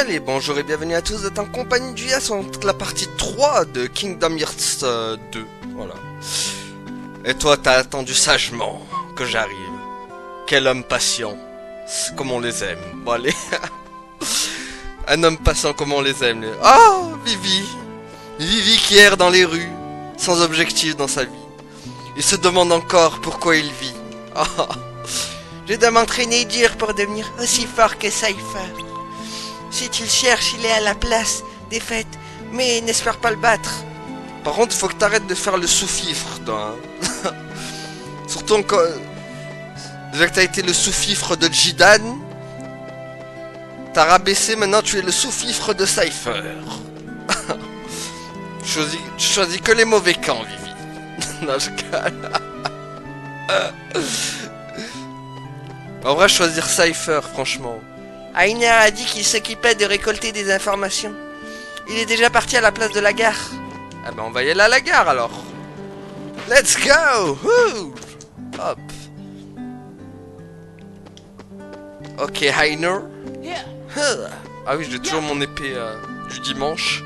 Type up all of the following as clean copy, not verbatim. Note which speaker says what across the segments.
Speaker 1: Allez, bonjour et bienvenue à tous, vous êtes en compagnie du Yas sur la partie 3 de Kingdom Hearts 2, voilà. Et toi, t'as attendu sagement que j'arrive. Quel homme patient, comme on les aime. Bon allez, un homme patient comme on les aime. Oh, Vivi. Vivi qui erre dans les rues, sans objectif dans sa vie. Il se demande encore pourquoi il vit. Oh. Je dois m'entraîner dur pour devenir aussi fort que Cypher. Si tu le cherches, il est à la place des fêtes, mais n'espère pas le battre. Par contre, il faut que t'arrêtes de faire le sous-fifre, toi. Hein. Surtout quand... Déjà que t'as été le sous-fifre de Jidan, t'as rabaissé, maintenant tu es le sous-fifre de Cypher. Tu choisis que les mauvais camps, Vivi. Non, je calme. En vrai, choisir Cypher, franchement. Einer a dit qu'il s'occupait de récolter des informations. Il est déjà parti à la place de la gare. Ah ben on va y aller à la gare alors. Let's go. Woo. Hop. Ok, Einer. Ah oui, j'ai toujours mon épée du dimanche.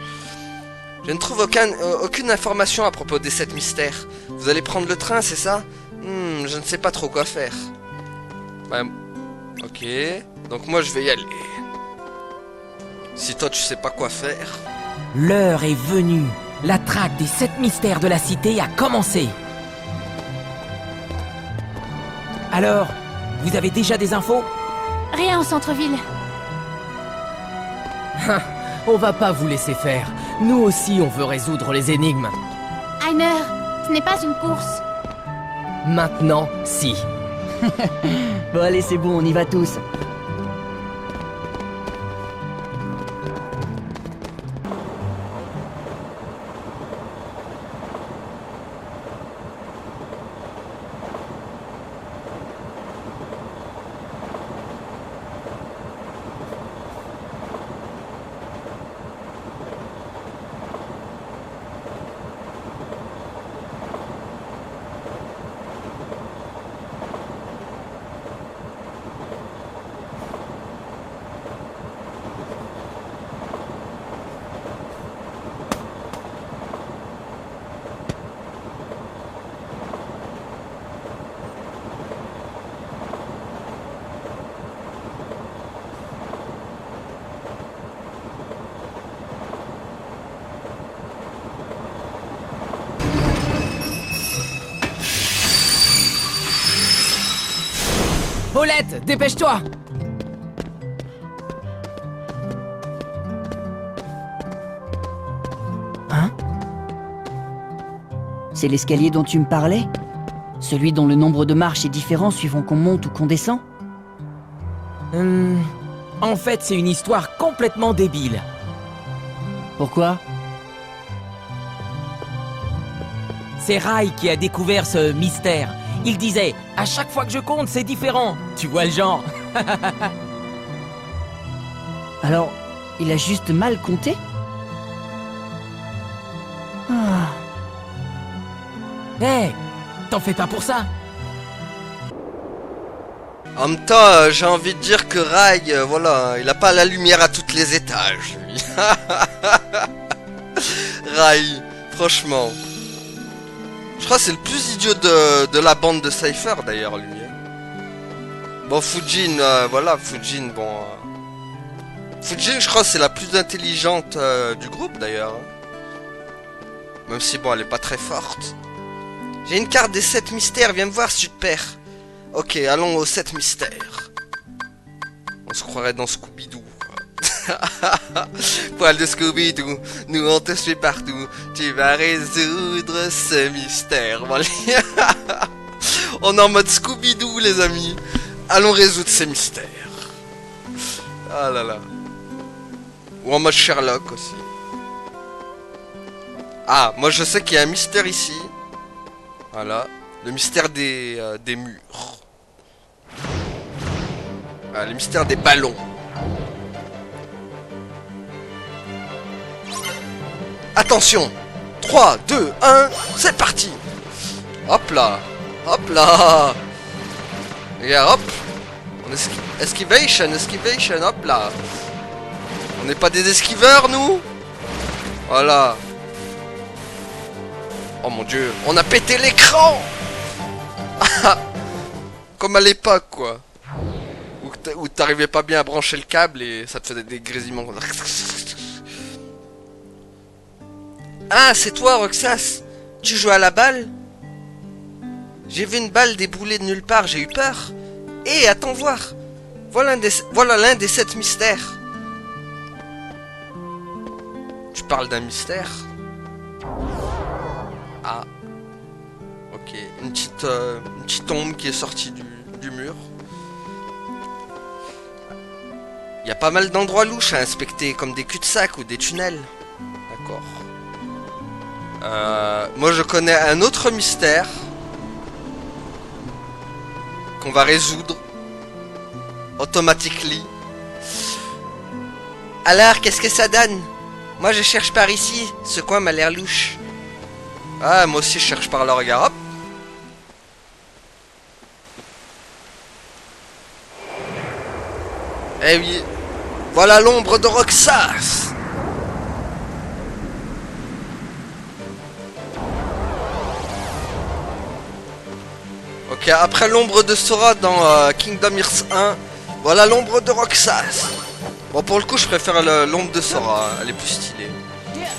Speaker 1: Je ne trouve aucune information à propos des 7 mystères. Vous allez prendre le train, c'est ça? Je ne sais pas trop quoi faire. Bah, ok. Donc moi je vais y aller. Si toi tu sais pas quoi faire.
Speaker 2: L'heure est venue. La traque des 7 mystères de la cité a commencé. Alors, vous avez déjà des infos?
Speaker 3: Rien au centre-ville.
Speaker 2: On va pas vous laisser faire. Nous aussi on veut résoudre les énigmes.
Speaker 3: Einer, ce n'est pas une course.
Speaker 2: Maintenant, si.
Speaker 4: Bon allez, c'est bon, on y va tous.
Speaker 2: Paulette, dépêche-toi!
Speaker 4: Hein? C'est l'escalier dont tu me parlais? Celui dont le nombre de marches est différent suivant qu'on monte ou qu'on descend?
Speaker 2: En fait, c'est une histoire complètement débile.
Speaker 4: Pourquoi?
Speaker 2: C'est Rai qui a découvert ce mystère. Il disait, à chaque fois que je compte, c'est différent. Tu vois le genre?
Speaker 4: Alors, il a juste mal compté? Ah.
Speaker 2: Hé, t'en fais pas pour ça.
Speaker 1: En même temps, j'ai envie de dire que Rai, voilà, il a pas la lumière à tous les étages, lui. Rai, franchement. Je crois que c'est le plus idiot de la bande de Cypher d'ailleurs, lui. Bon, Fujin, voilà, Fujin, bon... Fujin, je crois que c'est la plus intelligente du groupe d'ailleurs. Même si, bon, elle est pas très forte. J'ai une carte des 7 mystères, viens me voir si tu te perds. Ok, allons aux 7 mystères. On se croirait dans Scooby-Doo. Poil de Scooby-Doo, nous on te suit partout. Tu vas résoudre ce mystère. Bon, on est en mode Scooby-Doo, les amis. Allons résoudre ces mystères. Ah là là. Ou en mode Sherlock aussi. Ah, moi je sais qu'il y a un mystère ici. Voilà. Le mystère des murs. Ah, le mystère des ballons. Attention, 3, 2, 1, c'est parti. Hop là, hop là. Et hop, on esquivation, hop là. On n'est pas des esquiveurs, nous? Voilà. Oh mon dieu, on a pété l'écran. Comme à l'époque, quoi. Où t'arrivais pas bien à brancher le câble et ça te faisait des grésillements. Ah, c'est toi, Roxas. Tu joues à la balle? J'ai vu une balle débouler de nulle part, j'ai eu peur. Hé, attends voir. Voilà l'un des 7 mystères. Tu parles d'un mystère? Ah. Ok, une petite ombre qui est sortie du mur. Il y a pas mal d'endroits louches à inspecter, comme des cul-de-sac ou des tunnels. D'accord. Moi je connais un autre mystère qu'on va résoudre automatiquement. Alors, qu'est-ce que ça donne? Moi je cherche par ici, ce coin m'a l'air louche. Ah, moi aussi je cherche par là, regarde, hop. Eh oui, voilà l'ombre de Roxas. Ok, après l'ombre de Sora dans Kingdom Hearts 1, voilà l'ombre de Roxas. Bon, pour le coup, je préfère l'ombre de Sora, elle est plus stylée.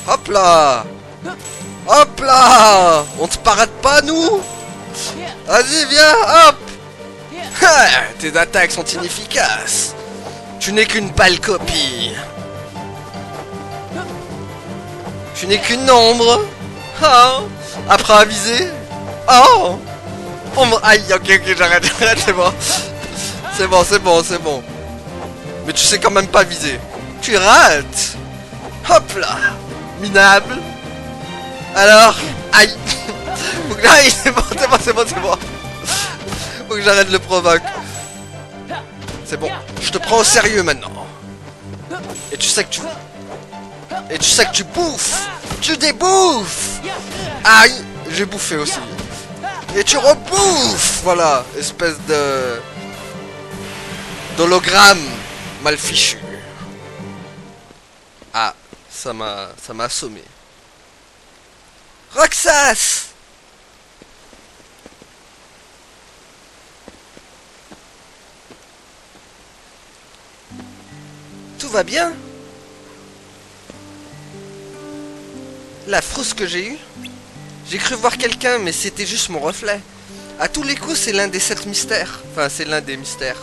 Speaker 1: Hop là! Hop là! On te parade pas, nous? Vas-y, viens, hop! Tes attaques sont inefficaces. Tu n'es qu'une pâle copie. Tu n'es qu'une ombre. Ah, après à viser. Oh! Aïe, ok, j'arrête, c'est bon. C'est bon. Mais tu sais quand même pas viser. Tu rates. Hop là. Minable. Alors, aïe. Aïe, c'est bon. Faut que j'arrête le provoque. C'est bon, je te prends au sérieux maintenant. Et tu sais que tu bouffes. Tu débouffes. Aïe, j'ai bouffé aussi. Et tu rebouffes. Voilà, espèce d'hologramme mal fichu. Ah, ça m'a assommé. Roxas! Tout va bien? La frousse que j'ai eue? J'ai cru voir quelqu'un, mais c'était juste mon reflet. À tous les coups, c'est l'un des 7 mystères. Enfin, c'est l'un des mystères.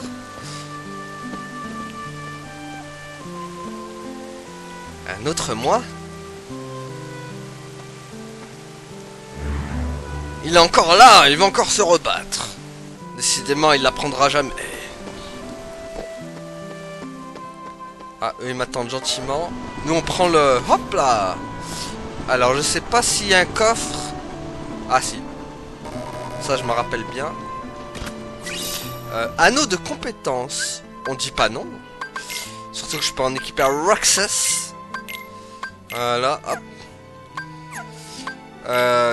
Speaker 1: Un autre moi? Il est encore là, il va encore se rebattre. Décidément, il l'apprendra jamais. Ah, eux ils m'attendent gentiment. Nous on prend le... Hop là. Alors je sais pas s'il y a un coffre. Ah si. Ça je me rappelle bien. Anneau de compétence. On dit pas non. Surtout que je peux en équiper un Roxas. Voilà, hop.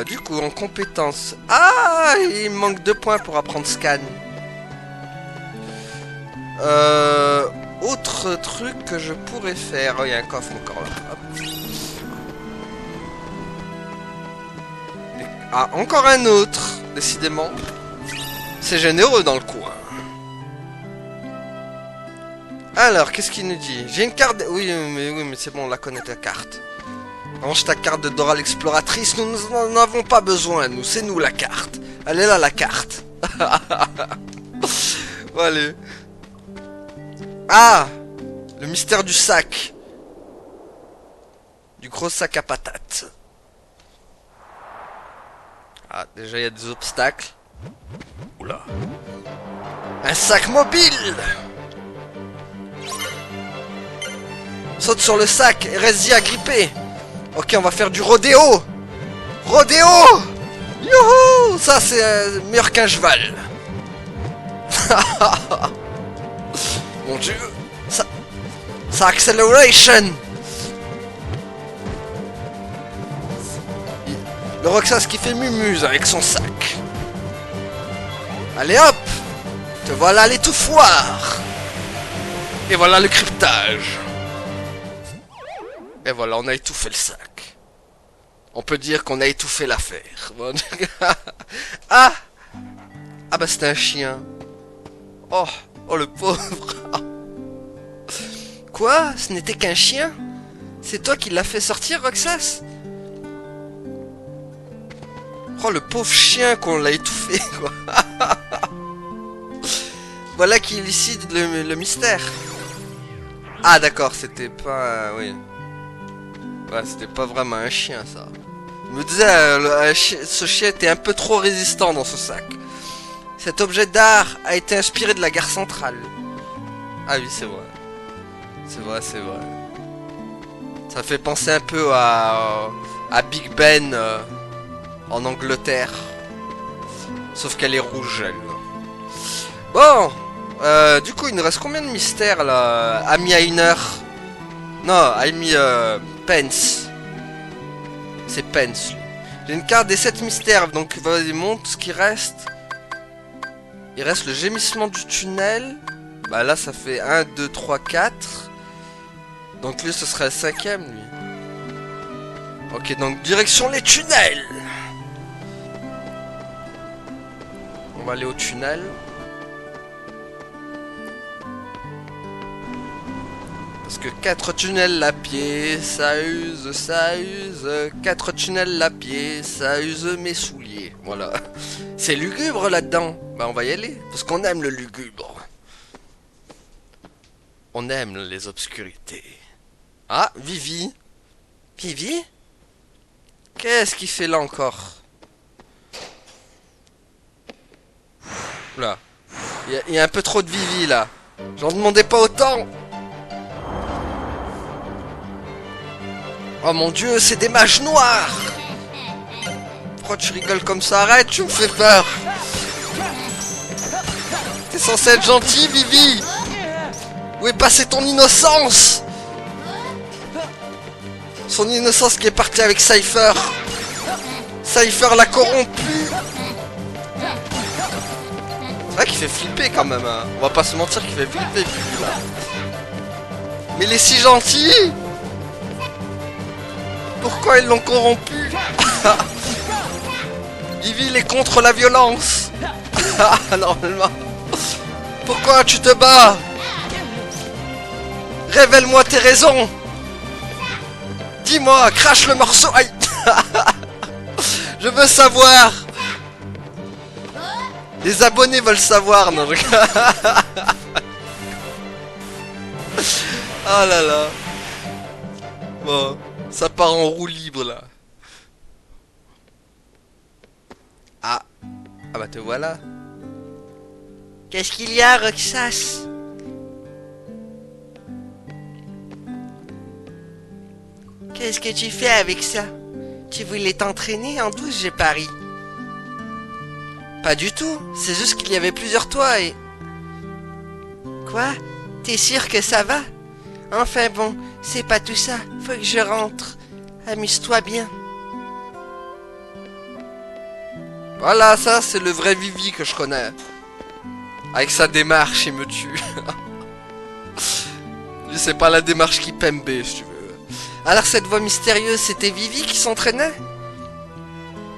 Speaker 1: Du coup en compétence. Ah, il me manque 2 points pour apprendre scan. Autre truc que je pourrais faire. Oh, il y a un coffre encore là. Hop. Ah, encore un autre. Décidément. C'est généreux dans le coin. Alors, qu'est-ce qu'il nous dit? J'ai une carte... Oui, mais c'est bon, on la connaît ta carte. Range ta carte de Dora l'exploratrice. Nous n'en avons pas besoin, nous. C'est nous la carte. Elle est là, la carte. Bon, allez. Ah! Le mystère du sac. Du gros sac à patates. Ah, déjà il y a des obstacles. Oula. Un sac mobile! Saute sur le sac et reste-y agrippé. Ok, on va faire du rodéo. Rodéo! Youhou! Ça c'est meilleur qu'un cheval. Mon dieu. Ça acceleration. Le Roxas qui fait mumuse avec son sac. Allez hop. Te voilà l'étouffoir. Et voilà le cryptage. Et voilà, on a étouffé le sac. On peut dire qu'on a étouffé l'affaire. Ah! Ah bah c'était un chien. Oh, oh le pauvre. Quoi? Ce n'était qu'un chien? C'est toi qui l'as fait sortir, Roxas? Oh le pauvre chien qu'on l'a étouffé, quoi. Voilà qui élucide le mystère. Ah d'accord, c'était pas... oui. Ouais, c'était pas vraiment un chien, ça. Je me disais, ce chien était un peu trop résistant dans ce sac. Cet objet d'art a été inspiré de la gare centrale. Ah oui, c'est vrai. C'est vrai, c'est vrai. Ça fait penser un peu à Big Ben en Angleterre. Sauf qu'elle est rouge, elle. Bon, du coup, il nous reste combien de mystères, là? Amy Einer. Non, Amy Pence. C'est Pence, lui. J'ai une carte des 7 mystères, donc vas-y, montre ce qui reste. Il reste le gémissement du tunnel. Bah là, ça fait 1, 2, 3, 4. Donc lui, ce serait le 5ème, lui. Ok, donc direction les tunnels. On va aller au tunnel. Parce que 4 tunnels à pied, ça use, ça use. 4 tunnels à pied, ça use mes souliers. Voilà. C'est lugubre là-dedans. Bah on va y aller. Parce qu'on aime le lugubre. On aime les obscurités. Ah, Vivi. Vivi? Qu'est-ce qu'il fait là encore? Là. Il y a un peu trop de Vivi là. J'en demandais pas autant. Oh mon dieu, c'est des mages noirs. Pourquoi tu rigoles comme ça? Arrête, tu me fais peur. T'es censé être gentil, Vivi. Où est passée ton innocence? Son innocence qui est partie avec Cypher. Cypher l'a corrompu. C'est vrai qu'il fait flipper quand même, hein. On va pas se mentir qu'il fait flipper, Vivi, là. Mais il est si gentil. Pourquoi ils l'ont corrompu? Vivi, il est contre la violence. Normalement. Pourquoi tu te bats? Révèle-moi tes raisons. Dis-moi, crache le morceau. Aïe. Je veux savoir. Les abonnés veulent savoir. Non, je... Oh là là. Bon, ça part en roue libre là. Ah. Ah bah te voilà. Qu'est-ce qu'il y a, Roxas? Qu'est-ce que tu fais avec ça? Tu voulais t'entraîner en douce, j'ai pari. Pas du tout, c'est juste qu'il y avait plusieurs toits et... Quoi? T'es sûr que ça va? Enfin bon, c'est pas tout ça, faut que je rentre. Amuse-toi bien. Voilà, ça c'est le vrai Vivi que je connais. Avec sa démarche, il me tue. Lui, c'est pas la démarche qui pembe, si tu veux. Alors cette voix mystérieuse, c'était Vivi qui s'entraînait?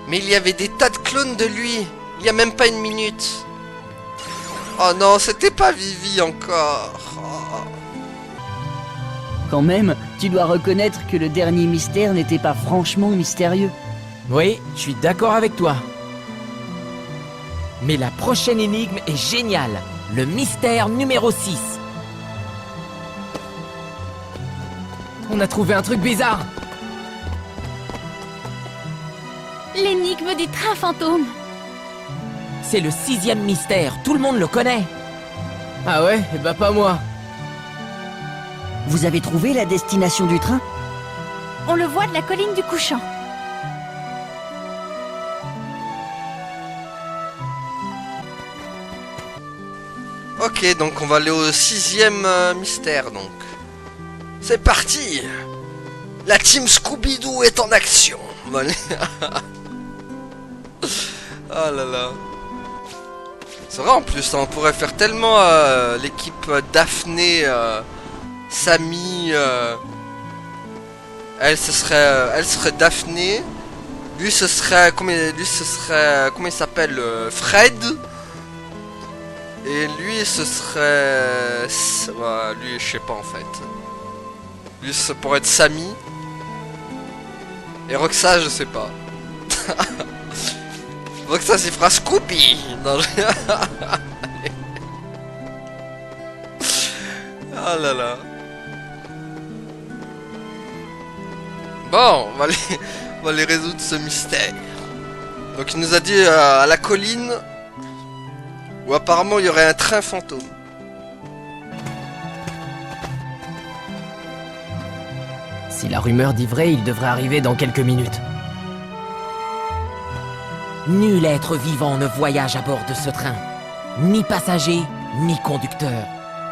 Speaker 1: Mais il y avait des tas de clones de lui, il y a même pas une minute. Oh non, c'était pas Vivi encore. Oh.
Speaker 4: Quand même, tu dois reconnaître que le dernier mystère n'était pas franchement mystérieux.
Speaker 2: Oui, je suis d'accord avec toi. Mais la prochaine énigme est géniale. Le mystère numéro 6. On a trouvé un truc bizarre.
Speaker 3: L'énigme du train fantôme.
Speaker 2: C'est le 6e mystère, tout le monde le connaît. Ah ouais? Eh bah pas moi.
Speaker 4: Vous avez trouvé la destination du train?
Speaker 3: On le voit de la colline du couchant.
Speaker 1: Ok, donc on va aller au 6e mystère, donc. C'est parti. La team Scooby-Doo est en action. Bon, oh là là. C'est vrai en plus, hein, on pourrait faire tellement l'équipe Daphné, Samy, Elle serait Daphné. Lui ce serait comment il s'appelle Fred. Et lui ce serait ouais, lui je sais pas en fait. Lui ça pourrait être Samy. Et Roxas je sais pas. Roxas il fera Scoopy. Non, oh là là. Bon, on va aller résoudre ce mystère. Donc il nous a dit à la colline où apparemment il y aurait un train fantôme.
Speaker 2: Si la rumeur dit vrai, il devrait arriver dans quelques minutes. Nul être vivant ne voyage à bord de ce train. Ni passager, ni conducteur.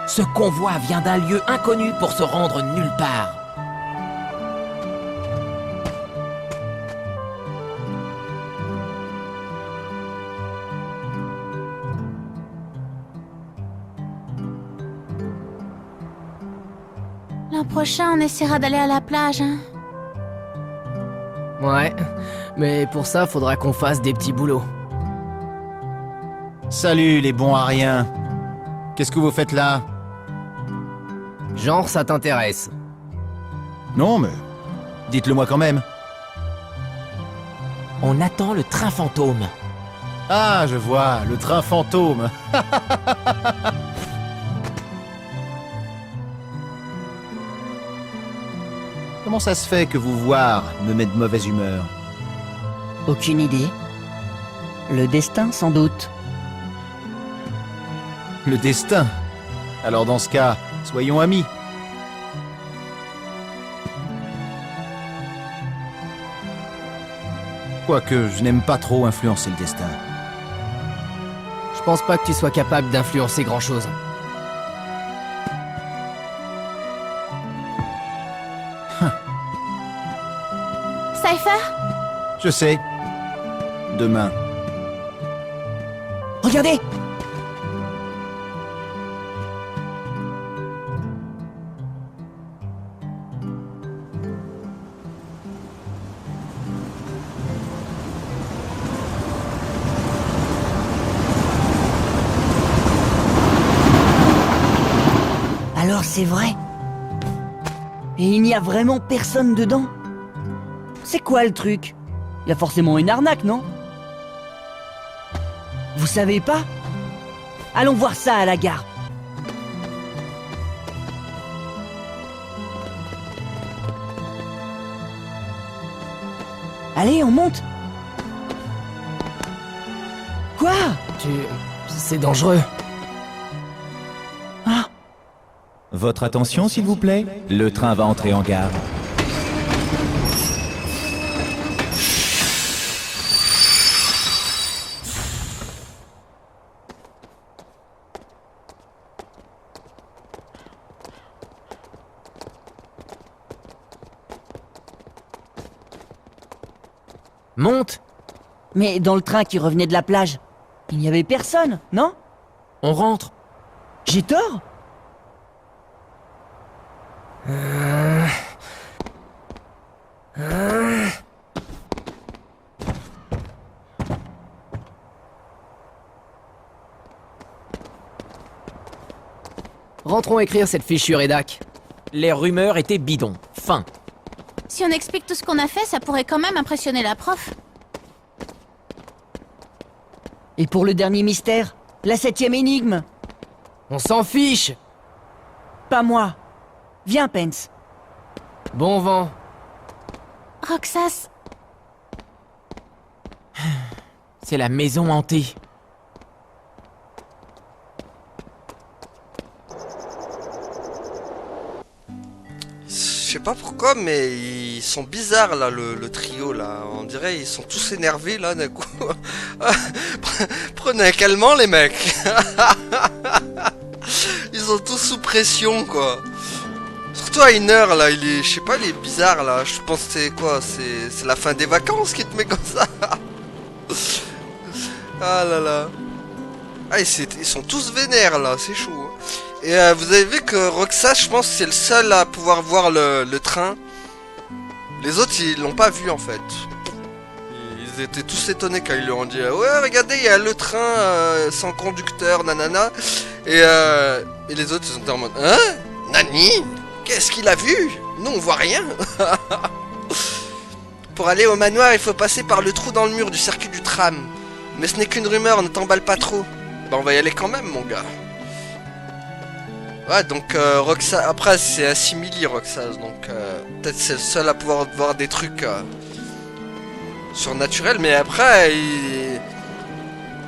Speaker 2: Ce convoi vient d'un lieu inconnu pour se rendre nulle part.
Speaker 3: L'an prochain, on essaiera d'aller à la plage, hein.
Speaker 2: Ouais, mais pour ça, faudra qu'on fasse des petits boulots.
Speaker 5: Salut les bons à rien. Qu'est-ce que vous faites là?
Speaker 2: Genre, ça t'intéresse.
Speaker 5: Non, mais dites-le moi quand même.
Speaker 2: On attend le train fantôme.
Speaker 5: Ah, je vois, le train fantôme. Comment ça se fait que vous voir me met de mauvaise humeur?
Speaker 4: Aucune idée. Le destin, sans doute.
Speaker 5: Le destin. Alors dans ce cas, soyons amis. Quoique, je n'aime pas trop influencer le destin.
Speaker 2: Je pense pas que tu sois capable d'influencer grand-chose.
Speaker 3: Cypher?
Speaker 5: Je sais. Demain.
Speaker 2: Regardez!
Speaker 4: Alors c'est vrai. Et il n'y a vraiment personne dedans. C'est quoi le truc? Il y a forcément une arnaque, non? Vous savez pas? Allons voir ça à la gare. Allez, on monte. Quoi?
Speaker 2: C'est dangereux.
Speaker 4: Ah,
Speaker 6: Votre attention, s'il vous plaît. Le train va entrer en gare.
Speaker 2: Monte!
Speaker 4: mais dans le train qui revenait de la plage, il n'y avait personne, non?
Speaker 2: On rentre.
Speaker 4: J'ai tort?
Speaker 2: Rentrons écrire cette fichue rédac. Les rumeurs étaient bidons. Fin.
Speaker 3: Si on explique tout ce qu'on a fait, ça pourrait quand même impressionner la prof.
Speaker 4: Et pour le dernier mystère? La 7e énigme?
Speaker 2: On s'en fiche!
Speaker 4: Pas moi. Viens, Pence.
Speaker 2: Bon vent.
Speaker 3: Roxas,
Speaker 2: C'est la maison hantée.
Speaker 1: Je sais pas pourquoi, mais ils sont bizarres là, le trio là. On dirait ils sont tous énervés là d'un coup. Prenez un calmant les mecs. Ils sont tous sous pression quoi. Surtout à une heure là, il est, je sais pas, il est bizarre là. Je pense que c'est quoi, c'est la fin des vacances qui te met comme ça. Ah là là. Ah ils sont tous vénères là, c'est chaud. Hein. Et vous avez vu que Roxas, je pense, c'est le seul à pouvoir voir le train. Les autres, ils l'ont pas vu en fait. Ils étaient tous étonnés quand ils lui ont dit ouais, regardez, il y a le train sans conducteur, nanana. Et les autres, ils sont en mode hein? Nani? Qu'est-ce qu'il a vu? Nous, on voit rien. Pour aller au manoir, il faut passer par le trou dans le mur du circuit du tram. Mais ce n'est qu'une rumeur, ne t'emballe pas trop. Bah, on va y aller quand même, mon gars. Ouais, donc Roxas. Après, c'est un simili, Roxas. Donc, peut-être c'est le seul à pouvoir voir des trucs surnaturels. Mais après,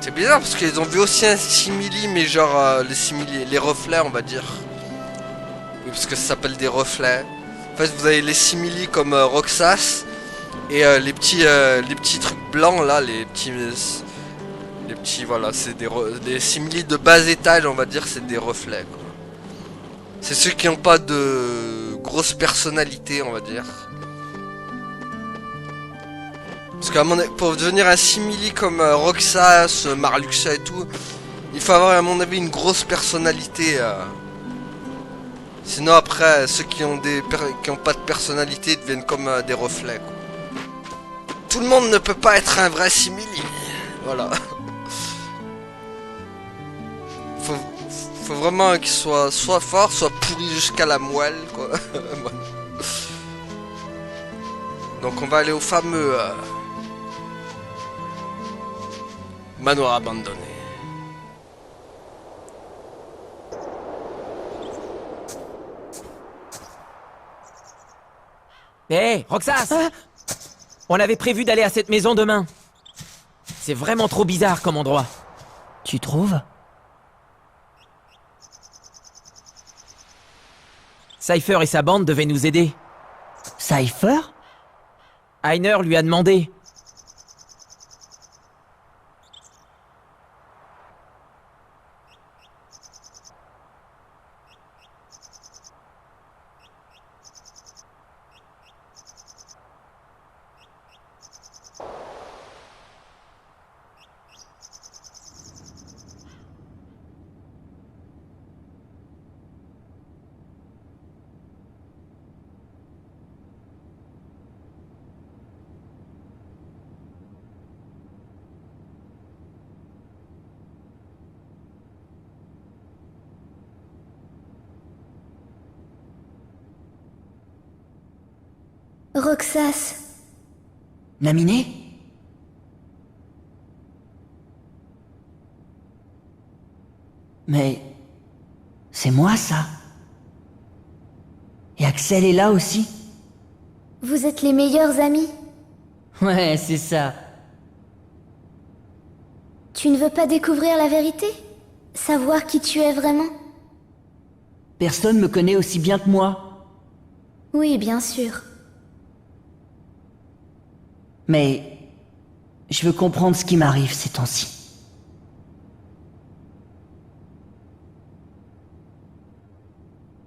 Speaker 1: c'est bizarre parce qu'ils ont vu aussi un simili, mais genre les simili, les reflets, on va dire. Oui, parce que ça s'appelle des reflets. En fait, vous avez les simili comme Roxas. Et les petits trucs blancs là, les petits voilà, c'est des simili de bas étage, on va dire, c'est des reflets quoi. C'est ceux qui n'ont pas de grosse personnalité, on va dire. Parce qu'à mon avis, pour devenir un simili comme Roxas, Marluxia et tout, il faut avoir à mon avis une grosse personnalité. Sinon après, ceux qui ont pas de personnalité deviennent comme des reflets quoi. Tout le monde ne peut pas être un vrai simili. Voilà. Faut vraiment qu'il soit fort, soit pourri jusqu'à la moelle, quoi. Donc on va aller au fameux manoir abandonné.
Speaker 2: Hé, Roxas! On avait prévu d'aller à cette maison demain. C'est vraiment trop bizarre comme endroit.
Speaker 4: Tu trouves?
Speaker 2: Cypher et sa bande devaient nous aider.
Speaker 4: Cypher?
Speaker 2: Einer lui a demandé.
Speaker 7: Roxas,
Speaker 4: Naminé? Mais... c'est moi, ça. Et Axel est là aussi?
Speaker 7: vous êtes les meilleurs amis.
Speaker 4: Ouais, c'est ça.
Speaker 7: Tu ne veux pas découvrir la vérité? Savoir qui tu es vraiment?
Speaker 4: Personne me connaît aussi bien que moi.
Speaker 7: Oui, bien sûr.
Speaker 4: Mais... je veux comprendre ce qui m'arrive ces temps-ci.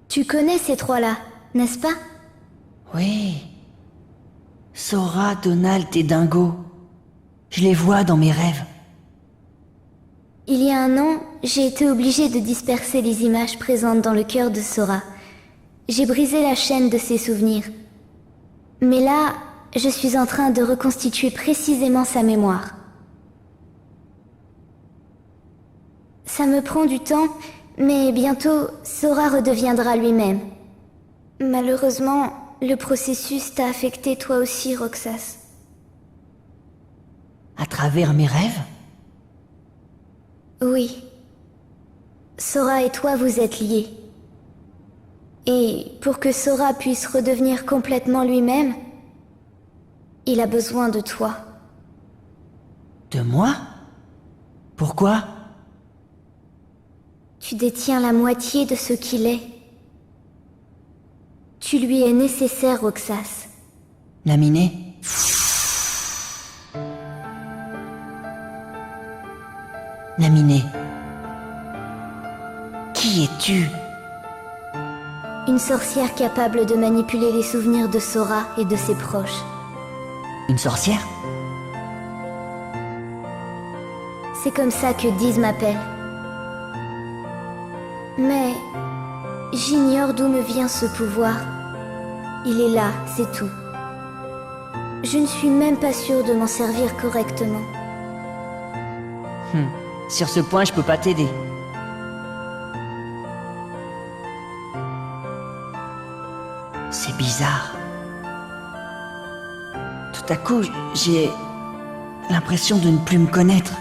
Speaker 7: Tu connais ces trois-là, n'est-ce pas?
Speaker 4: Oui. Sora, Donald et Dingo. Je les vois dans mes rêves.
Speaker 7: Il y a un an, j'ai été obligée de disperser les images présentes dans le cœur de Sora. J'ai brisé la chaîne de ses souvenirs. Mais là, je suis en train de reconstituer précisément sa mémoire. Ça me prend du temps, mais bientôt, Sora redeviendra lui-même. Malheureusement, le processus t'a affecté toi aussi, Roxas.
Speaker 4: À travers mes rêves?
Speaker 7: Oui. Sora et toi, vous êtes liés. Et pour que Sora puisse redevenir complètement lui-même, il a besoin de toi.
Speaker 4: De moi? Pourquoi?
Speaker 7: Tu détiens la moitié de ce qu'il est. Tu lui es nécessaire, Roxas.
Speaker 4: Naminé? Naminé. Qui es-tu?
Speaker 7: Une sorcière capable de manipuler les souvenirs de Sora et de ses proches.
Speaker 4: Une sorcière?
Speaker 7: C'est comme ça que Diz m'appelle. Mais j'ignore d'où me vient ce pouvoir. Il est là, c'est tout. Je ne suis même pas sûre de m'en servir correctement.
Speaker 4: Sur ce point, je peux pas t'aider. C'est bizarre. Tout à coup, j'ai l'impression de ne plus me connaître.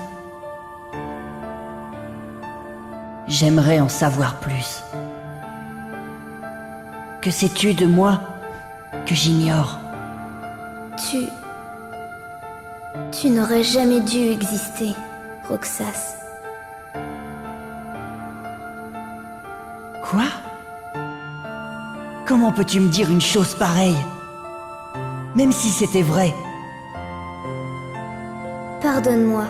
Speaker 4: J'aimerais en savoir plus. Que sais-tu de moi que j'ignore?
Speaker 7: Tu n'aurais jamais dû exister, Roxas.
Speaker 4: Quoi? Comment peux-tu me dire une chose pareille? Même si c'était vrai.
Speaker 7: Pardonne-moi.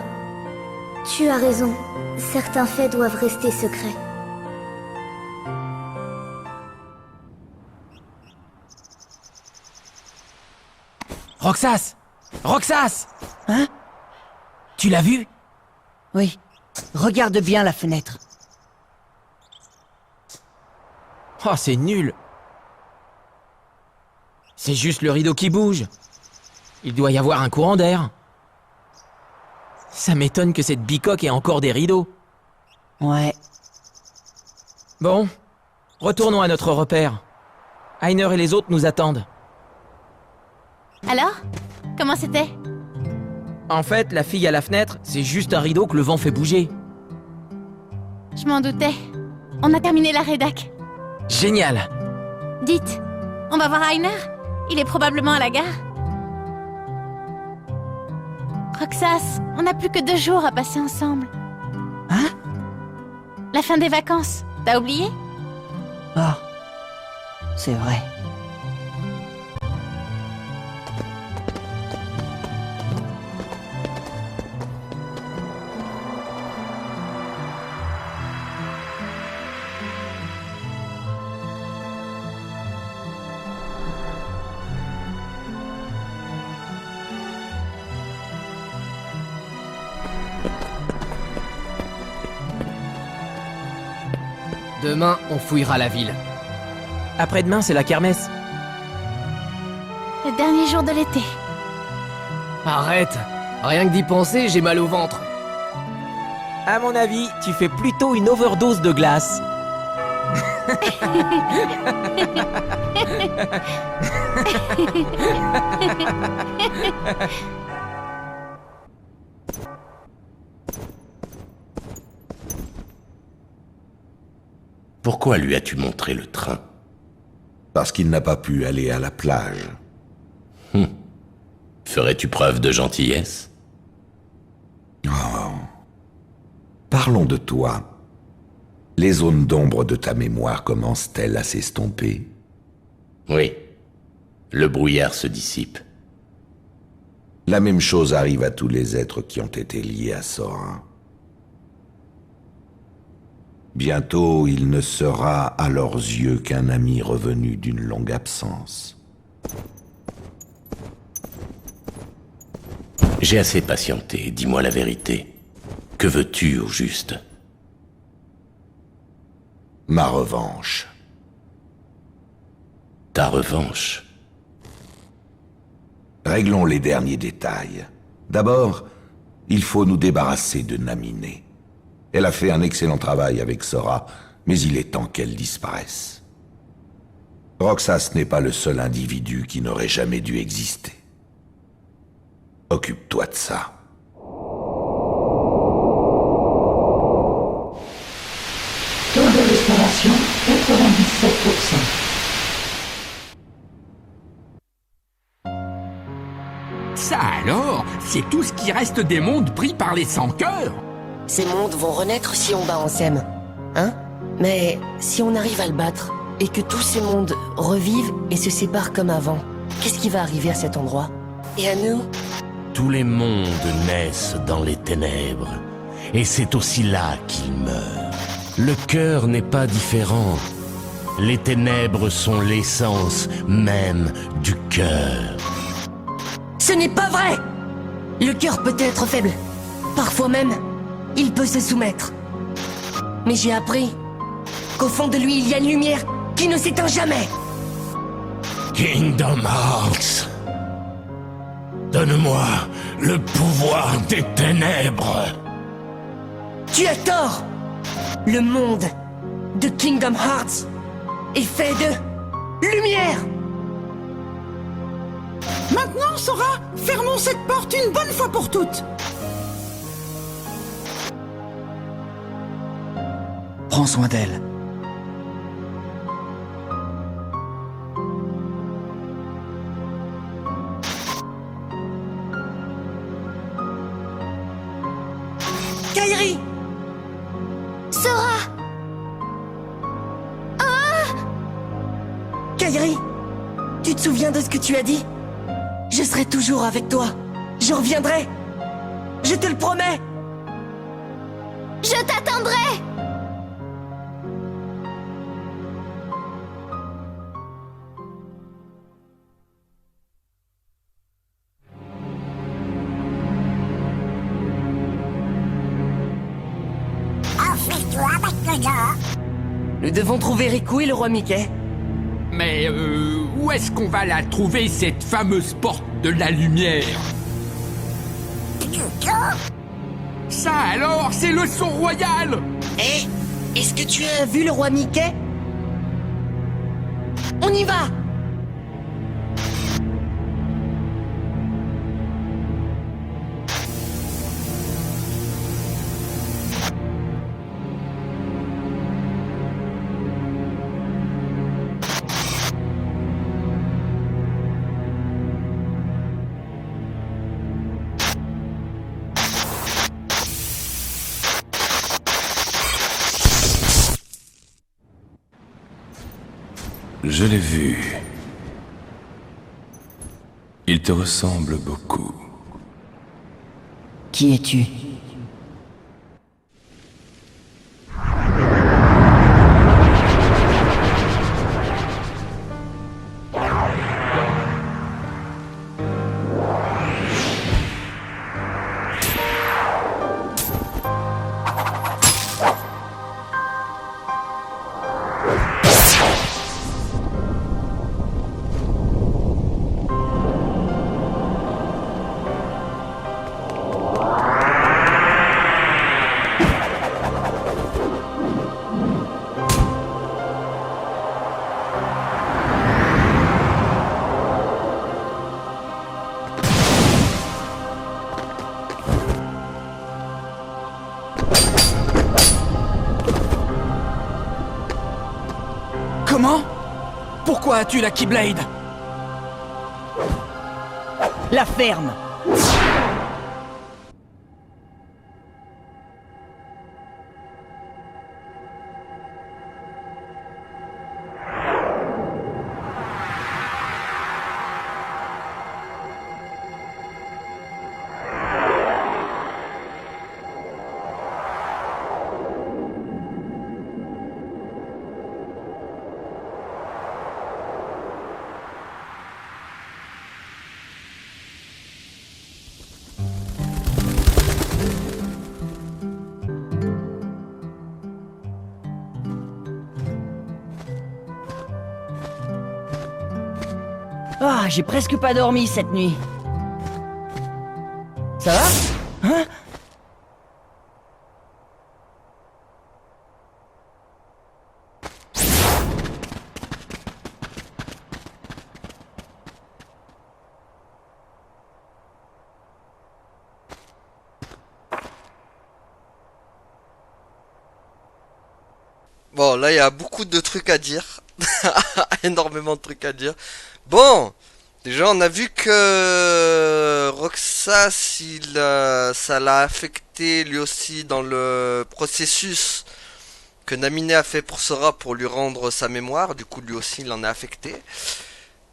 Speaker 7: Tu as raison. Certains faits doivent rester secrets.
Speaker 2: Roxas! Roxas!
Speaker 4: Hein?
Speaker 2: Tu l'as vu?
Speaker 4: Oui. Regarde bien la fenêtre.
Speaker 2: Oh, c'est nul! C'est juste le rideau qui bouge. Il doit y avoir un courant d'air. Ça m'étonne que cette bicoque ait encore des rideaux.
Speaker 4: Ouais.
Speaker 2: Bon, retournons à notre repère. Heiner et les autres nous attendent.
Speaker 3: Alors? Comment c'était?
Speaker 2: En fait, la fille à la fenêtre, c'est juste un rideau que le vent fait bouger.
Speaker 3: Je m'en doutais. On a terminé la rédac.
Speaker 2: Génial!
Speaker 3: Dites, on va voir Heiner? Il est probablement à la gare. Roxas, on n'a plus que 2 jours à passer ensemble.
Speaker 4: Hein?
Speaker 3: La fin des vacances, t'as oublié?
Speaker 4: Ah. C'est vrai.
Speaker 8: Demain, on fouillera la ville.
Speaker 2: Après-demain, c'est la kermesse.
Speaker 3: Le dernier jour de l'été.
Speaker 8: Arrête! Rien que d'y penser, j'ai mal au ventre.
Speaker 2: À mon avis, tu fais plutôt une overdose de glace.
Speaker 9: Pourquoi lui as-tu montré le train?
Speaker 10: Parce qu'il n'a pas pu aller à la plage.
Speaker 9: Ferais-tu preuve de gentillesse?
Speaker 10: Oh. Parlons de toi. Les zones d'ombre de ta mémoire commencent-elles à s'estomper?
Speaker 9: Oui. Le brouillard se dissipe.
Speaker 10: La même chose arrive à tous les êtres qui ont été liés à Sora. Bientôt, il ne sera à leurs yeux qu'un ami revenu d'une longue absence.
Speaker 9: J'ai assez patienté, dis-moi la vérité. Que veux-tu au juste?
Speaker 10: Ma revanche.
Speaker 9: Ta revanche?
Speaker 10: Réglons les derniers détails. D'abord, il faut nous débarrasser de Naminé. Elle a fait un excellent travail avec Sora, mais il est temps qu'elle disparaisse. Roxas n'est pas le seul individu qui n'aurait jamais dû exister. Occupe-toi de ça.
Speaker 11: Taux de restauration 97%.
Speaker 12: Ça alors, c'est tout ce qui reste des mondes pris par les sans-cœurs.
Speaker 13: Ces mondes vont renaître si on bat Ansem, hein? Mais si on arrive à le battre, et que tous ces mondes revivent et se séparent comme avant, qu'est-ce qui va arriver à cet endroit? Et à nous?
Speaker 9: Tous les mondes naissent dans les ténèbres, et c'est aussi là qu'ils meurent. Le cœur n'est pas différent. Les ténèbres sont l'essence même du cœur.
Speaker 13: Ce n'est pas vrai! Le cœur peut être faible. Parfois même, il peut se soumettre. Mais j'ai appris qu'au fond de lui, il y a une lumière qui ne s'éteint jamais.
Speaker 9: Kingdom Hearts. Donne-moi le pouvoir des ténèbres.
Speaker 13: Tu as tort. Le monde de Kingdom Hearts est fait de lumière.
Speaker 14: Maintenant, Sora, fermons cette porte une bonne fois pour toutes.
Speaker 4: Prends soin d'elle.
Speaker 13: Kairi!
Speaker 7: Sora!
Speaker 13: Kairi! Tu te souviens de ce que tu as dit? Je serai toujours avec toi. Je reviendrai. Je te le promets.
Speaker 7: Je t'attendrai!
Speaker 13: Nous devons trouver Riku et le roi Mickey.
Speaker 12: Mais où est-ce qu'on va la trouver, cette fameuse porte de la lumière? Ça alors, c'est le son royal!
Speaker 13: Est-ce que tu as vu le roi Mickey? On y va!
Speaker 15: Je l'ai vu. Il te ressemble beaucoup.
Speaker 4: Qui es-tu?
Speaker 2: Comment? Pourquoi as-tu la Keyblade?
Speaker 4: La ferme! Ah, j'ai presque pas dormi cette nuit. Ça va? Hein?
Speaker 1: Bon, là, il y a beaucoup de trucs à dire. Énormément de trucs à dire. Bon, déjà, on a vu que Roxas, ça l'a affecté lui aussi dans le processus que Naminé a fait pour Sora pour lui rendre sa mémoire. Du coup, lui aussi, il en est affecté.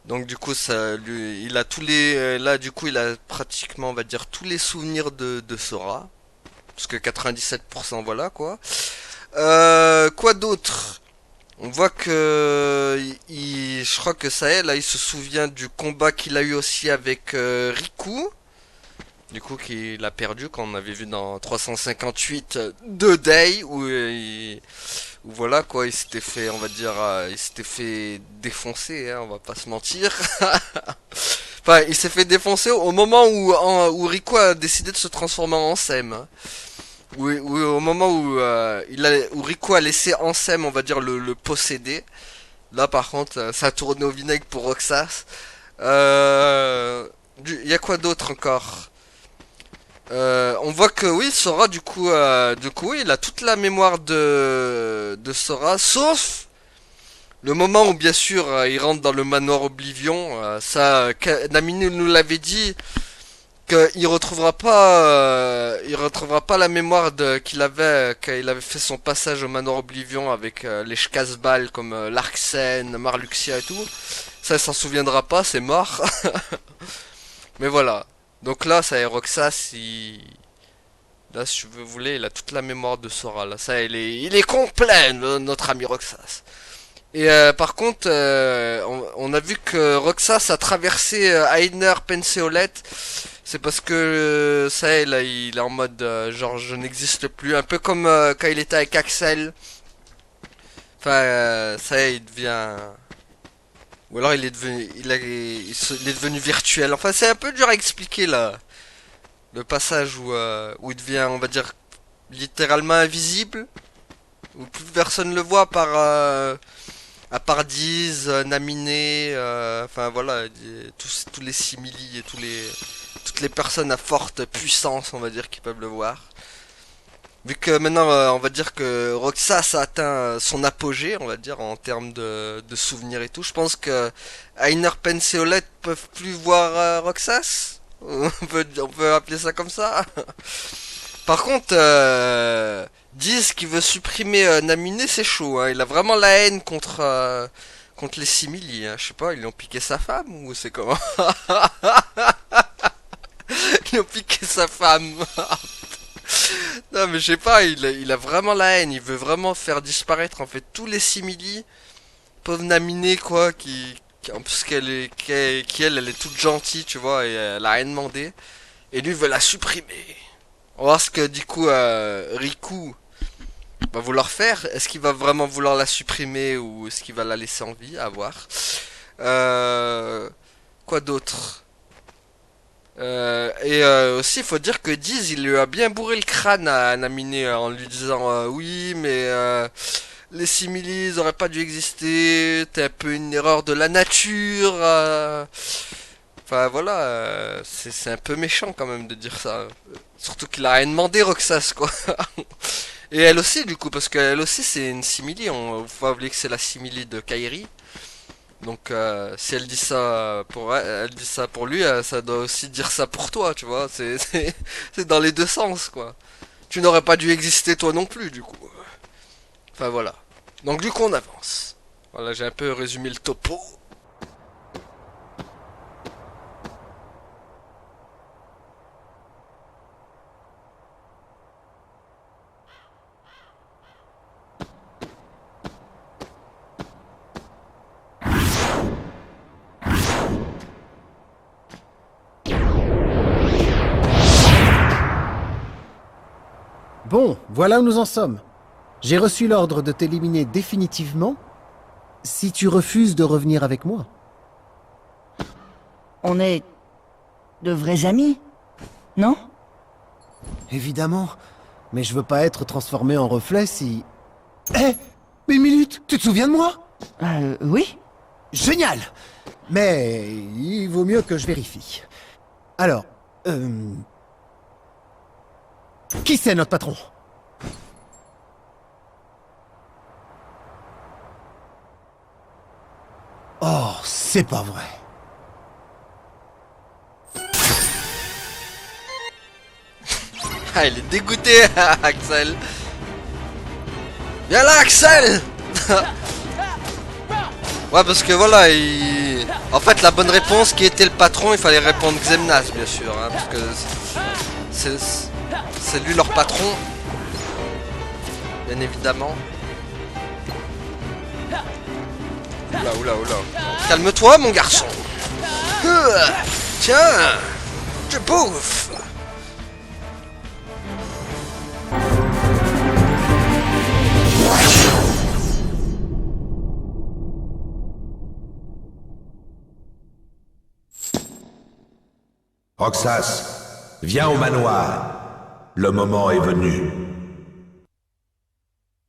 Speaker 1: Donc, du coup, il a tous les, là, du coup, il a pratiquement, on va dire, tous les souvenirs de Sora. Parce que 97%, voilà, quoi. Quoi d'autre? On voit que je crois que ça est, là il se souvient du combat qu'il a eu aussi avec Riku. Du coup qu'il a perdu quand on avait vu dans 358 de Day où voilà quoi, il s'était fait, on va dire, il s'était fait défoncer, hein, on va pas se mentir. Enfin, il s'est fait défoncer au moment où Rico a décidé de se transformer en Ansem. Hein. Au moment où Rico a laissé Ansem, on va dire, le posséder. Là, par contre, ça a tourné au vinaigre pour Roxas. Il y a quoi d'autre encore? On voit que oui, Sora, du coup, oui, il a toute la mémoire de Sora, sauf le moment où, bien sûr, il rentre dans le manoir Oblivion. Naminé nous l'avait dit qu'il retrouvera pas la mémoire qu'il avait quand il avait fait son passage au manoir Oblivion avec les Shkazbal comme Larxen, Marluxia et tout. Ça, il s'en souviendra pas, c'est mort. Mais voilà. Donc là, ça est Roxas, là, si vous voulez, il a toute la mémoire de Sora. Là, ça, il est complet, notre ami Roxas. Et par contre, on a vu que Roxas a traversé Einer Penseolet. C'est parce que ça est, là, il est en mode genre je n'existe plus. Un peu comme quand il était avec Axel. Enfin, ça est, il devient... Ou alors il est devenu virtuel. Enfin, c'est un peu dur à expliquer là. Le passage où il devient, on va dire, littéralement invisible. Où plus personne le voit à part Diz, Naminé, enfin voilà, tous les simili et toutes les personnes à forte puissance, on va dire, qui peuvent le voir. Vu que maintenant, on va dire que Roxas a atteint son apogée, on va dire, en termes de souvenirs et tout. Je pense que Einer Penseolet peuvent plus voir Roxas. On peut appeler ça comme ça. Par contre, Diz qui veut supprimer Naminé, c'est chaud. Hein. Il a vraiment la haine contre les simili. Hein. Je sais pas, ils lui ont piqué sa femme ou c'est comment? Ils lui ont piqué sa femme. Non mais je sais pas, il a vraiment la haine, il veut vraiment faire disparaître en fait tous les simili. Pauvre Naminé quoi, en plus elle est toute gentille, tu vois, et elle a rien demandé. Et lui veut la supprimer. On va voir ce que du coup Riku va vouloir faire. Est-ce qu'il va vraiment vouloir la supprimer ou est-ce qu'il va la laisser en vie? À voir. Quoi d'autre? Aussi, il faut dire que Diz, il lui a bien bourré le crâne à Naminé en lui disant oui, mais les simili auraient pas dû exister, t'es un peu une erreur de la nature. Enfin voilà, c'est un peu méchant quand même de dire ça. Surtout qu'il a rien demandé, Roxas, quoi. Et elle aussi, du coup, parce qu'elle aussi c'est une simili, on faut oublier que c'est la simili de Kairi. Donc si elle dit ça pour lui, ça doit aussi dire ça pour toi, tu vois. C'est dans les deux sens, quoi. Tu n'aurais pas dû exister toi non plus, du coup. Enfin voilà. Donc du coup on avance. Voilà, j'ai un peu résumé le topo.
Speaker 5: Bon, voilà où nous en sommes. J'ai reçu l'ordre de t'éliminer définitivement si tu refuses de revenir avec moi.
Speaker 4: On est de vrais amis, non?
Speaker 5: Évidemment, mais je veux pas être transformé en reflet si... Eh, mais minute, tu te souviens de moi?
Speaker 4: Oui.
Speaker 5: Génial! Mais il vaut mieux que je vérifie. Alors, qui c'est notre patron? Oh, c'est pas vrai.
Speaker 1: Ah, il est dégoûté, Axel. Viens là, Axel. Ouais, parce que voilà, en fait, la bonne réponse qui était le patron, il fallait répondre Xemnas, bien sûr, hein, parce que c'est lui leur patron, bien évidemment. Oula. Calme-toi, mon garçon. Tiens, je bouffe.
Speaker 10: Roxas, viens au manoir. Le moment est venu.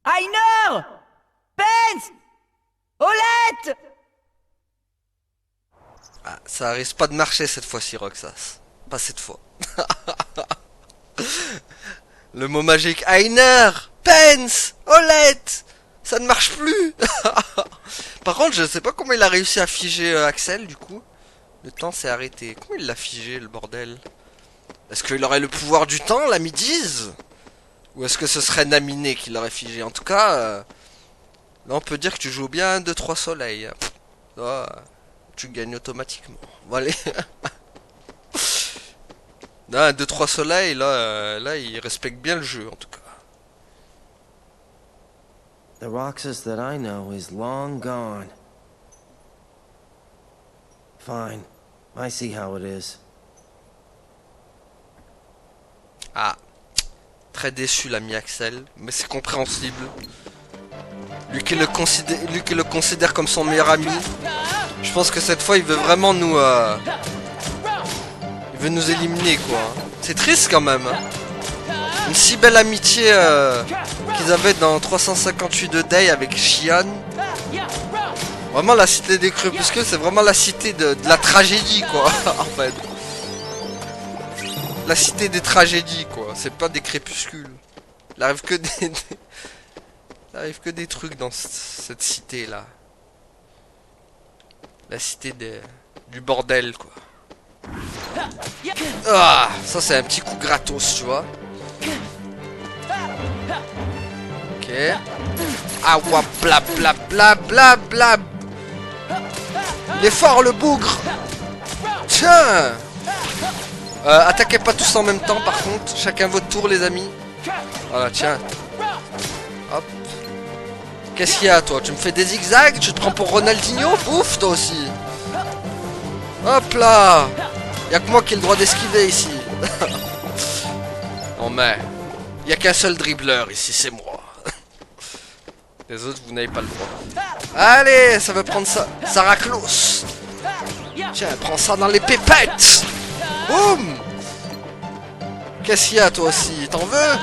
Speaker 4: Ainer! Pence! Olette!
Speaker 1: Ah, ça risque pas de marcher cette fois-ci, Roxas. Pas cette fois. Le mot magique Ainer, Pence, Olette, ça ne marche plus. Par contre, je sais pas comment il a réussi à figer Axel, du coup. Le temps s'est arrêté. Comment il l'a figé, le bordel? Est-ce qu'il aurait le pouvoir du temps, la Midise? Ou est-ce que ce serait Naminé qui l'aurait figé? En tout cas, là on peut dire que tu joues bien 2-3 soleils. Là, tu gagnes automatiquement. Bon, allez. Là, 2-3 soleils, là, il respecte bien le jeu, en tout cas.
Speaker 16: The Roxas that I know is long gone. Fine. I see how it is.
Speaker 1: Ah. Très déçu, l'ami Axel. Mais c'est compréhensible. Lui qui le considère comme son meilleur ami. Je pense que cette fois, il veut vraiment nous... Il veut nous éliminer, quoi. C'est triste, quand même. Hein. Une si belle amitié qu'ils avaient dans 358 de Day avec Xian. Vraiment, la cité des crépuscules, c'est vraiment la cité de la tragédie, quoi, en fait. La cité des tragédies, quoi. C'est pas des crépuscules. Il arrive que des trucs dans cette cité-là. La cité du bordel, quoi. Ah, ça, c'est un petit coup gratos, tu vois. Ok. Ah, ouah, bla bla bla bla bla. Il est fort, le bougre. Tiens. Attaquez pas tous en même temps, par contre. Chacun votre tour, les amis. Voilà, tiens. Hop. Qu'est-ce qu'il y a, toi? Tu me fais des zigzags? Tu te prends pour Ronaldinho? Ouf, toi aussi. Hop là. Y'a que moi qui ai le droit d'esquiver ici. Non mais... Y'a qu'un seul dribbleur ici, c'est moi. Les autres, vous n'avez pas le droit. Allez, ça veut prendre ça. Sarah Klaus. Tiens, prends ça dans les pépettes. Boum. Qu'est-ce qu'il y a, toi aussi? T'en veux?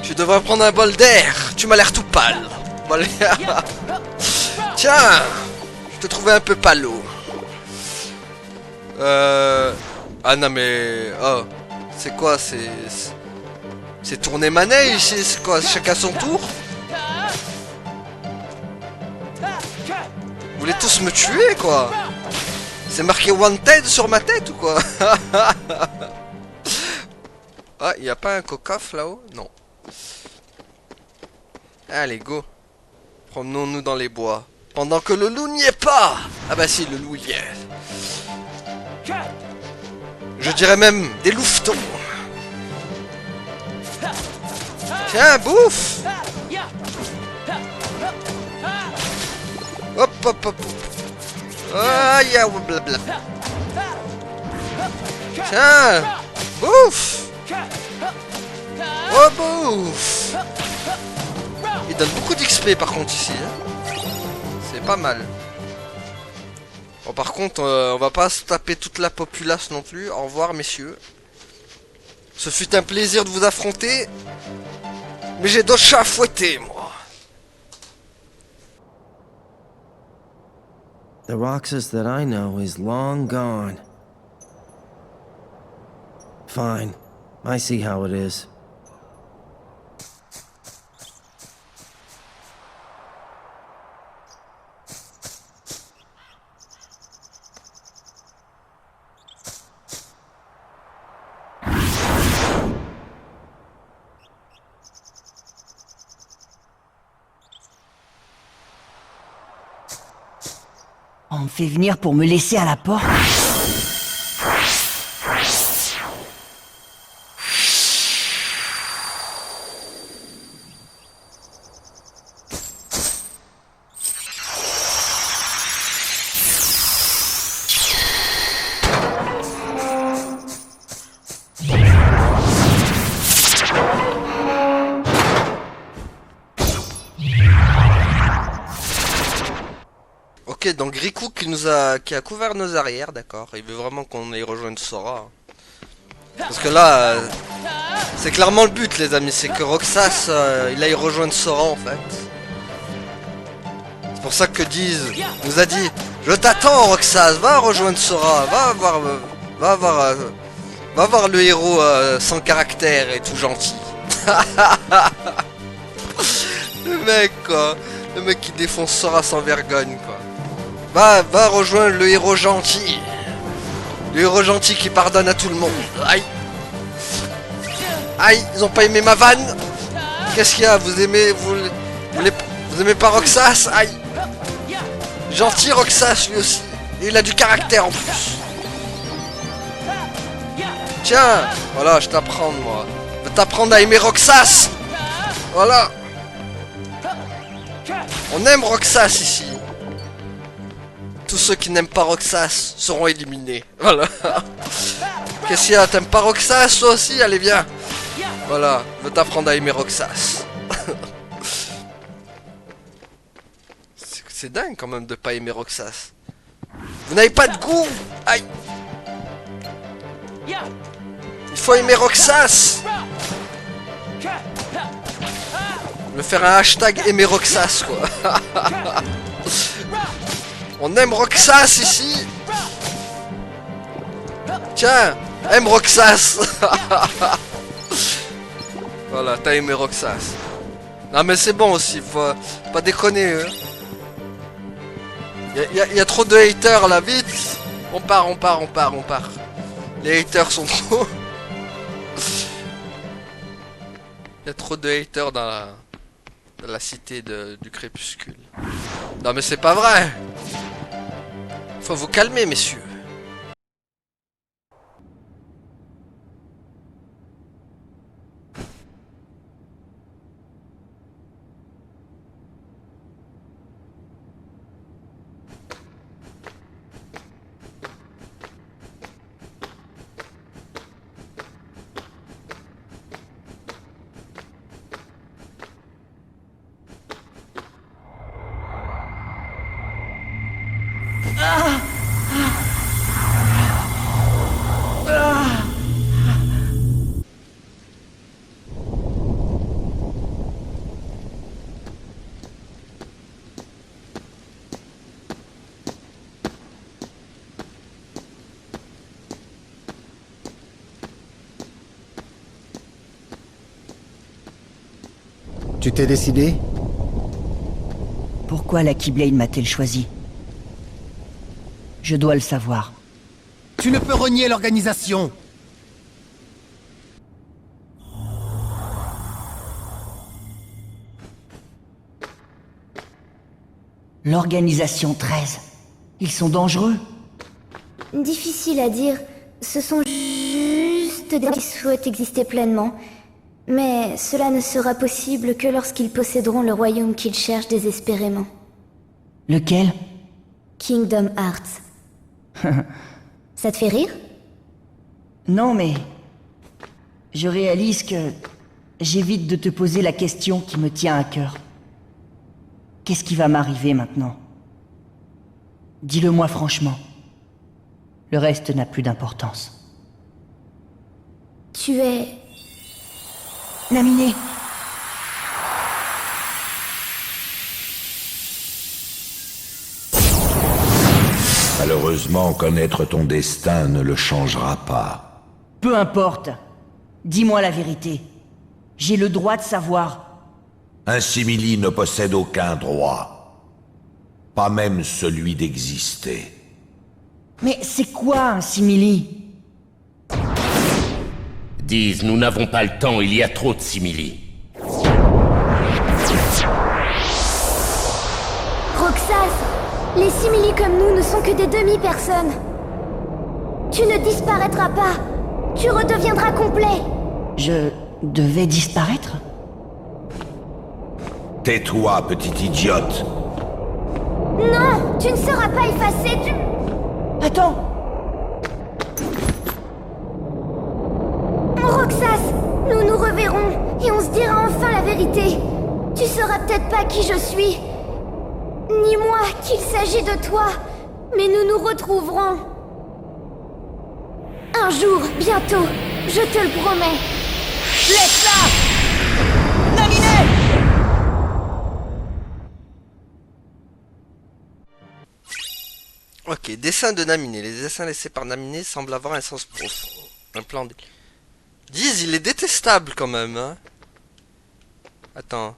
Speaker 1: Tu devrais prendre un bol d'air. Tu m'as l'air tout pâle. Bon, allez. Tiens. Je te trouvais un peu palo. Ah non mais... Oh. C'est quoi? C'est tourner manège ici? C'est quoi? Chacun son tour? Vous voulez tous me tuer, quoi? C'est marqué Wanted sur ma tête ou quoi? Ah, y a pas un cocoff là-haut? Non. Allez, go. Promenons-nous dans les bois. Pendant que le loup n'y est pas! Ah bah si, le loup y est. Je dirais même des louvetons. Tiens, bouffe! Hop, hop, hop. Ah, ya, blabla. Tiens, bouffe! Oh, bouffe! Il donne beaucoup d'XP par contre ici. Hein. C'est pas mal. Bon, par contre, on va pas se taper toute la populace non plus. Au revoir, messieurs. Ce fut un plaisir de vous affronter. Mais j'ai d'autres chats à fouetter, moi.
Speaker 16: The Roxas that I know is long gone. Fine. I see how it is.
Speaker 4: On me fait venir pour me laisser à la porte.
Speaker 1: Ok, donc Riku qui a couvert nos arrières, d'accord. Il veut vraiment qu'on aille rejoindre Sora. Parce que là, c'est clairement le but, les amis, c'est que Roxas, il aille rejoindre Sora en fait. C'est pour ça que Diz nous a dit, je t'attends Roxas, va rejoindre Sora, va voir le héros sans caractère et tout gentil. Le mec quoi, le mec qui défonce Sora sans vergogne quoi. Va rejoindre le héros gentil. Le héros gentil qui pardonne à tout le monde. Aïe. Aïe, ils ont pas aimé ma vanne. Qu'est-ce qu'il y a? Vous aimez pas Roxas? Aïe. Gentil Roxas lui aussi. Et il a du caractère en plus. Tiens, voilà, je t'apprends moi. Je vais t'apprendre à aimer Roxas. Voilà. On aime Roxas ici. Tous ceux qui n'aiment pas Roxas seront éliminés. Voilà. Qu'est-ce qu'il y a? T'aimes pas Roxas toi aussi? Allez viens. Voilà, je veux t'apprendre à aimer Roxas. C'est dingue quand même de pas aimer Roxas. Vous n'avez pas de goût. Aïe. Il faut aimer Roxas. Je vais faire un hashtag aimer Roxas quoi. On aime Roxas ici. Tiens, aime Roxas. Voilà, t'as aimé Roxas. Non mais c'est bon aussi, faut pas déconner. Hein. Y a trop de haters là, vite. On part. Les haters sont trop. Y a trop de haters dans la cité du crépuscule. Non mais c'est pas vrai. Faut vous calmer, messieurs.
Speaker 5: Tu t'es décidé?
Speaker 4: Pourquoi la Keyblade m'a-t-elle choisi? Je dois le savoir.
Speaker 5: Tu ne peux renier l'organisation!
Speaker 4: L'organisation 13. Ils sont dangereux?
Speaker 7: Difficile à dire. Ce sont juste des qui souhaitent exister pleinement. Mais cela ne sera possible que lorsqu'ils posséderont le royaume qu'ils cherchent désespérément.
Speaker 4: Lequel?
Speaker 7: Kingdom Hearts. Ça te fait rire?
Speaker 4: Non, mais... je réalise que... j'évite de te poser la question qui me tient à cœur. Qu'est-ce qui va m'arriver maintenant? Dis-le-moi franchement. Le reste n'a plus d'importance.
Speaker 7: Tu es...
Speaker 4: Naminé.
Speaker 10: Malheureusement, connaître ton destin ne le changera pas.
Speaker 4: Peu importe. Dis-moi la vérité. J'ai le droit de savoir.
Speaker 10: Un simili ne possède aucun droit. Pas même celui d'exister.
Speaker 4: Mais c'est quoi un simili?
Speaker 9: Diz, nous n'avons pas le temps, il y a trop de simili.
Speaker 7: Roxas, les simili comme nous ne sont que des demi-personnes. Tu ne disparaîtras pas. Tu redeviendras complet.
Speaker 4: Je devais disparaître?
Speaker 10: Tais-toi, petite idiote.
Speaker 7: Non, tu ne seras pas effacé, tu...
Speaker 4: Attends.
Speaker 7: Roxas, nous nous reverrons et on se dira enfin la vérité. Tu sauras peut-être pas qui je suis, ni moi qu'il s'agit de toi, mais nous nous retrouverons. Un jour, bientôt, je te le promets.
Speaker 4: Laisse-la Naminé!
Speaker 1: Ok, dessin de Naminé. Les dessins laissés par Naminé semblent avoir un sens profond. Un plan de... Diz, il est détestable quand même, hein. Attends.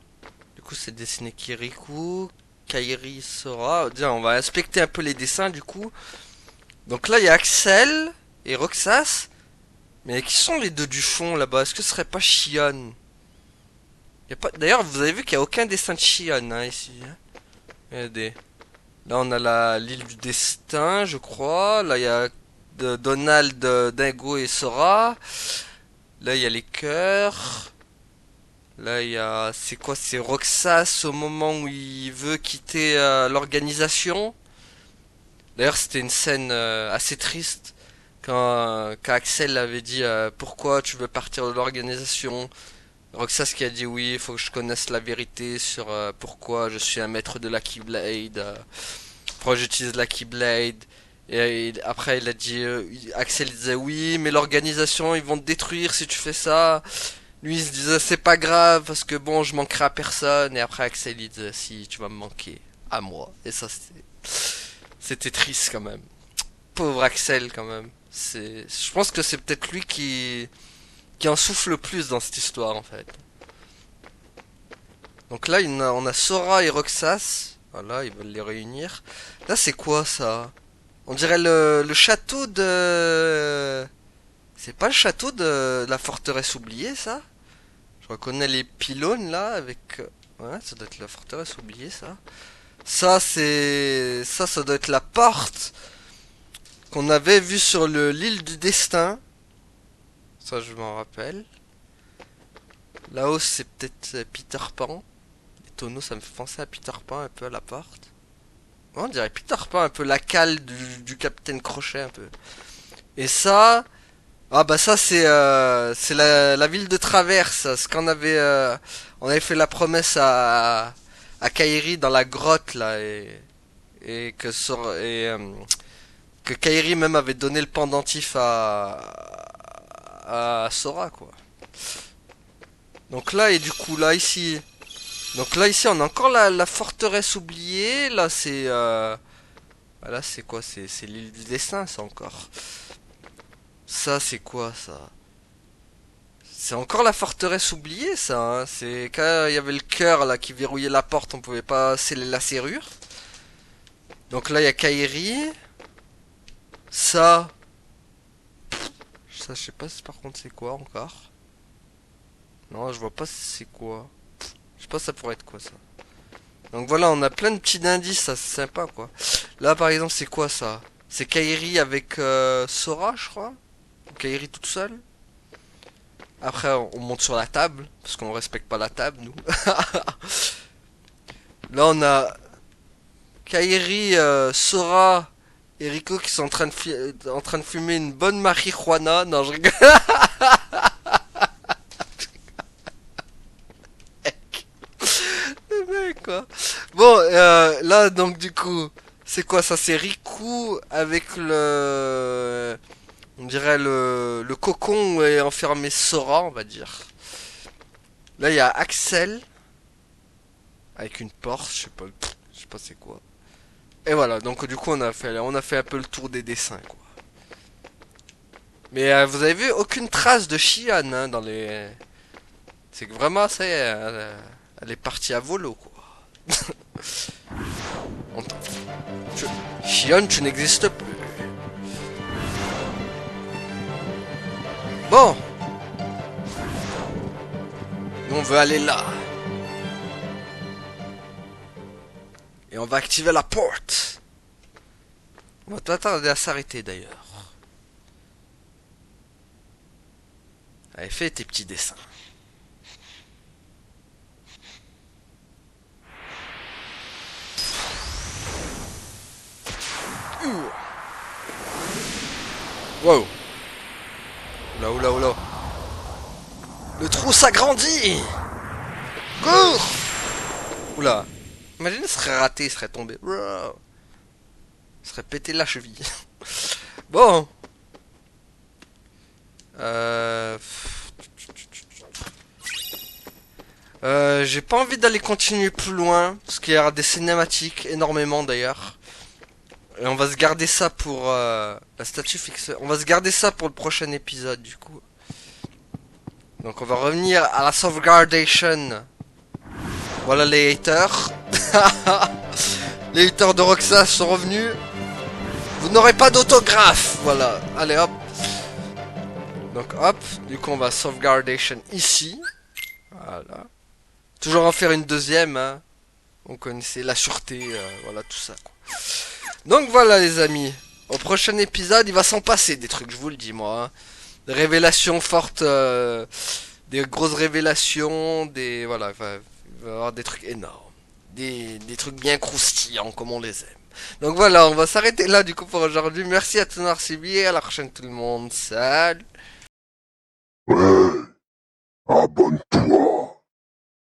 Speaker 1: Du coup, c'est dessiné Kirikou, Kairi, Sora. Tiens, on va inspecter un peu les dessins, du coup. Donc là, il y a Axel et Roxas. Mais qui sont les deux du fond, là-bas? Est-ce que ce serait pas Shion? D'ailleurs, vous avez vu qu'il n'y a aucun dessin de Shion, hein, ici. Hein. Regardez. Là, on a l'île du destin, je crois. Là, il y a Donald, Dingo et Sora. Là, il y a les cœurs. Là, il y a... C'est quoi? C'est Roxas au moment où il veut quitter l'organisation. D'ailleurs, c'était une scène assez triste. Quand Axel avait dit pourquoi tu veux partir de l'organisation. Roxas qui a dit oui, il faut que je connaisse la vérité sur pourquoi je suis un maître de la Keyblade. Pourquoi j'utilise la Keyblade. Et après il a dit Axel disait oui mais l'organisation ils vont te détruire si tu fais ça. Lui il se disait c'est pas grave parce que bon je manquerai à personne. Et après Axel il disait si tu vas me manquer à moi. Et ça c'était triste quand même. Pauvre Axel quand même. Je pense que c'est peut-être lui qui en souffle le plus dans cette histoire en fait. Donc là on a Sora et Roxas. Voilà ils veulent les réunir. Là c'est quoi ça? On dirait le château de... C'est pas le château de la forteresse oubliée, ça? Je reconnais les pylônes, là, avec... Ouais, ça doit être la forteresse oubliée, ça. Ça, c'est... Ça doit être la porte qu'on avait vue sur l'île du destin. Ça, je m'en rappelle. Là-haut, c'est peut-être Peter Pan. Les tonneaux, ça me fait penser à Peter Pan, un peu à la porte. On dirait Peter Pan, un peu la cale du Capitaine Crochet, un peu. Et ça... Ah bah ça c'est la ville de Traverse. Ce qu'on avait... on avait fait la promesse à Kairi dans la grotte, là. Et que Kairi même avait donné le pendentif à Sora, quoi. Donc là, et du coup, là, ici... Donc là ici on a encore la forteresse oubliée. Là c'est là c'est quoi? C'est l'île du destin ça encore. Ça c'est quoi ça? C'est encore la forteresse oubliée ça hein. C'est quand il y avait le cœur là qui verrouillait la porte, on pouvait pas sceller la serrure. Donc là il y a Kairi. Ça je sais pas si par contre c'est quoi encore. Non je vois pas si c'est quoi. Je sais pas ça pourrait être quoi ça. Donc voilà on a plein de petits indices, ça c'est sympa quoi. Là par exemple c'est quoi ça? C'est Kairi avec Sora je crois. Ou Kairi toute seule. Après on monte sur la table. Parce qu'on respecte pas la table nous. Là on a Kairi, Sora et Rico qui sont en train de fumer une bonne marijuana. Non je rigole. Quoi. Bon, là donc du coup, c'est quoi ça? C'est Riku avec on dirait le cocon où est enfermé Sora, on va dire. Là il y a Axel avec une porte, je sais pas c'est quoi. Et voilà, donc du coup on a fait un peu le tour des dessins quoi. Mais vous avez vu aucune trace de Shion hein, dans les. C'est que vraiment ça y est, elle est partie à volo quoi. Shion, tu n'existes plus. Bon. Nous on veut aller là. Et on va activer la porte. On va t'attarder à s'arrêter d'ailleurs. Allez, fais tes petits dessins. Wow. Oula, oula, oula. Le trou s'agrandit. Cours. Oula. Imagine, il serait raté, il serait tombé. Il serait pété la cheville. Bon. J'ai pas envie d'aller continuer plus loin, parce qu'il y aura des cinématiques, énormément d'ailleurs. Et on va se garder ça pour la statue fixe. On va se garder ça pour le prochain épisode du coup. Donc on va revenir à la sauvegardation. Voilà les haters. Les haters de Roxas sont revenus. Vous n'aurez pas d'autographe. Voilà. Allez hop. Donc hop. Du coup on va sauvegardation ici. Voilà. Toujours en faire une deuxième. Hein. On connaissait la sûreté. Voilà tout ça. Quoi. Donc voilà les amis. Au prochain épisode il va s'en passer des trucs. Je vous le dis moi. Hein. Des révélations fortes. Des grosses révélations. Des... Voilà. Il va y avoir des trucs énormes. Des trucs bien croustillants comme on les aime. Donc voilà, on va s'arrêter là du coup pour aujourd'hui. Merci à tous d'avoir suivi et à la prochaine tout le monde. Salut.
Speaker 10: Ouais, abonne-toi.